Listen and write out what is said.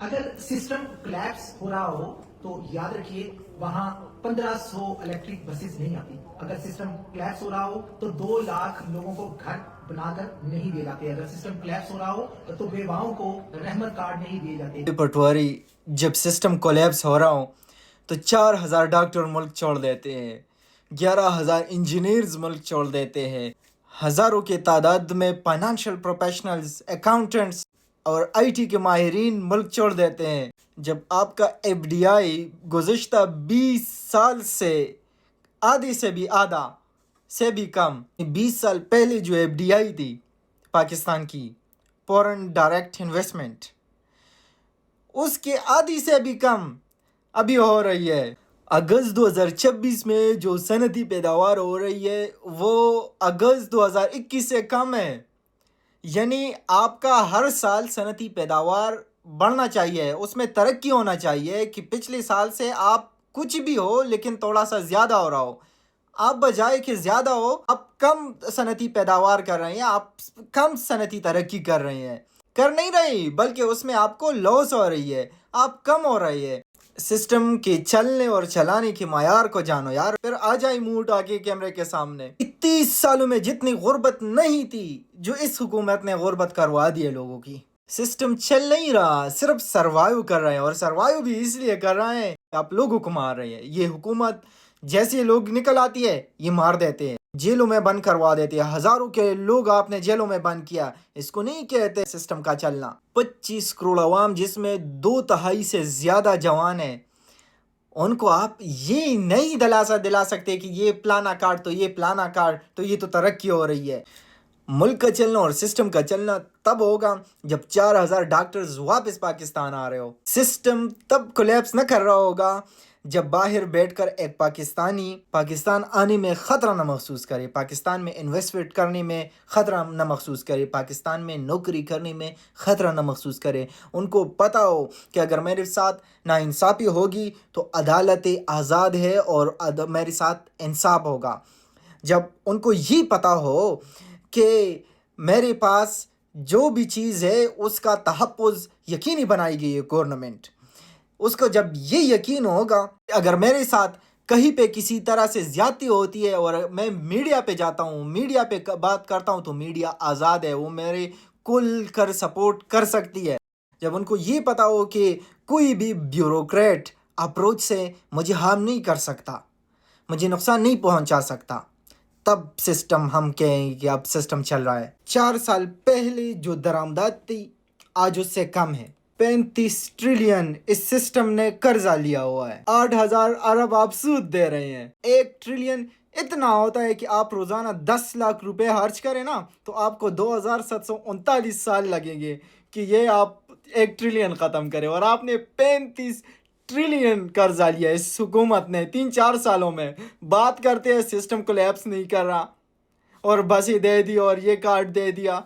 اگر system collapse ہو رہا ہو تو یاد رکھیے وہاں 1500 الیکٹرک بسز نہیں آتی. اگر سسٹم کلیپس ہو رہا ہو تو 2 لاکھ لوگوں کو گھر بنا کر نہیں دے جاتے. اگر سسٹم کلیپس ہو رہا ہو تو بیواؤں کو رحمت کارڈ نہیں دیے جاتے. پٹواری جب سسٹم کولیپس ہو رہا ہو تو 4000 ڈاکٹر ملک چھوڑ دیتے ہیں, 11,000 انجینئرز ملک چھوڑ دیتے ہیں, ہزاروں کی تعداد میں فائنانشیل پروفیشنلز, اکاؤنٹنٹس اور آئی ٹی کے ماہرین ملک چھوڑ دیتے ہیں. جب آپ کا ایف ڈی آئی گزشتہ 20 سال سے آدھی سے بھی آدھا سے بھی کم, 20 سال پہلے جو ایف ڈی آئی تھی پاکستان کی فورن ڈائریکٹ انویسٹمنٹ, اس کے آدھی سے بھی کم ابھی ہو رہی ہے. اگست 2026 میں جو صنعتی پیداوار ہو رہی ہے وہ اگست 2021 سے کم ہے. یعنی آپ کا ہر سال صنعتی پیداوار بڑھنا چاہیے, اس میں ترقی ہونا چاہیے کہ پچھلے سال سے آپ کچھ بھی ہو لیکن تھوڑا سا زیادہ ہو رہا ہو. آپ بجائے کہ زیادہ ہو آپ کم صنعتی پیداوار کر رہے ہیں, آپ کم صنعتی ترقی کر رہے ہیں, کر نہیں رہی بلکہ اس میں آپ کو لاس ہو رہی ہے, آپ کم ہو رہی ہے. سسٹم کے چلنے اور چلانے کے معیار کو جانو یار, پھر آ جائے منہ اٹھا کے کیمرے کے سامنے. 30 سالوں میں جتنی غربت نہیں تھی جو اس حکومت نے غربت کروا دی ہے لوگوں کی. سسٹم چل نہیں رہا, صرف سروائیو کر رہے ہیں, اور سروائیو بھی اس لیے کر رہے ہیں آپ لوگوں کو مار رہے ہیں. یہ حکومت جیسے لوگ نکل آتی ہے یہ مار دیتے ہیں, جیلوں میں بند کروا دیتے ہیں. ہزاروں کے لوگ آپ نے جیلوں میں بند کیا, اس کو نہیں کہتے سسٹم کا چلنا. 25 کروڑ عوام جس میں 2/3 سے زیادہ جوان ہیں, ان کو آپ یہ نہیں دلا سکتے کہ یہ پلانا کارڈ تو یہ پلانا کارڈ تو یہ تو ترقی ہو رہی ہے. ملک کا چلنا اور سسٹم کا چلنا تب ہوگا جب 4000 ڈاکٹرز واپس پاکستان آ رہے ہو. سسٹم تب کولیپس نہ کر رہا ہوگا جب باہر بیٹھ کر ایک پاکستانی پاکستان آنے میں خطرہ نہ محسوس کرے, پاکستان میں انویسٹمنٹ کرنے میں خطرہ نہ محسوس کرے, پاکستان میں نوکری کرنے میں خطرہ نہ محسوس کرے. ان کو پتہ ہو کہ اگر میرے ساتھ ناانصافی ہوگی تو عدالت آزاد ہے اور میرے ساتھ انصاف ہوگا. جب ان کو یہ پتہ ہو کہ میرے پاس جو بھی چیز ہے اس کا تحفظ یقینی بنائے گی یہ گورنمنٹ, اس کو جب یہ یقین ہوگا اگر میرے ساتھ کہیں پہ کسی طرح سے زیادتی ہوتی ہے اور میں میڈیا پہ جاتا ہوں, میڈیا پہ بات کرتا ہوں تو میڈیا آزاد ہے, وہ میرے کل کر سپورٹ کر سکتی ہے. جب ان کو یہ پتا ہو کہ کوئی بھی بیوروکریٹ اپروچ سے مجھے ہارم نہیں کر سکتا, مجھے نقصان نہیں پہنچا سکتا, تب سسٹم ہم کہیں کہ اب سسٹم چل رہا ہے. 4 سال پہلے جو درآمدات تھی آج اس سے کم ہے. 35 ٹریلین اس سسٹم نے قرضہ لیا ہوا ہے, 8000 ارب آپ سود دے رہے ہیں. 1 ٹریلین اتنا ہوتا ہے کہ آپ روزانہ 10 لاکھ روپے خرچ کریں نا تو آپ کو 2739 سال لگیں گے کہ یہ آپ 1 ٹریلین ختم کریں, اور آپ نے 35 ٹریلین قرضہ لیا اس حکومت نے 3-4 سالوں میں. بات کرتے ہیں سسٹم کولیپس نہیں کر رہا اور بس ہی دے دی اور یہ کارڈ دے دیا.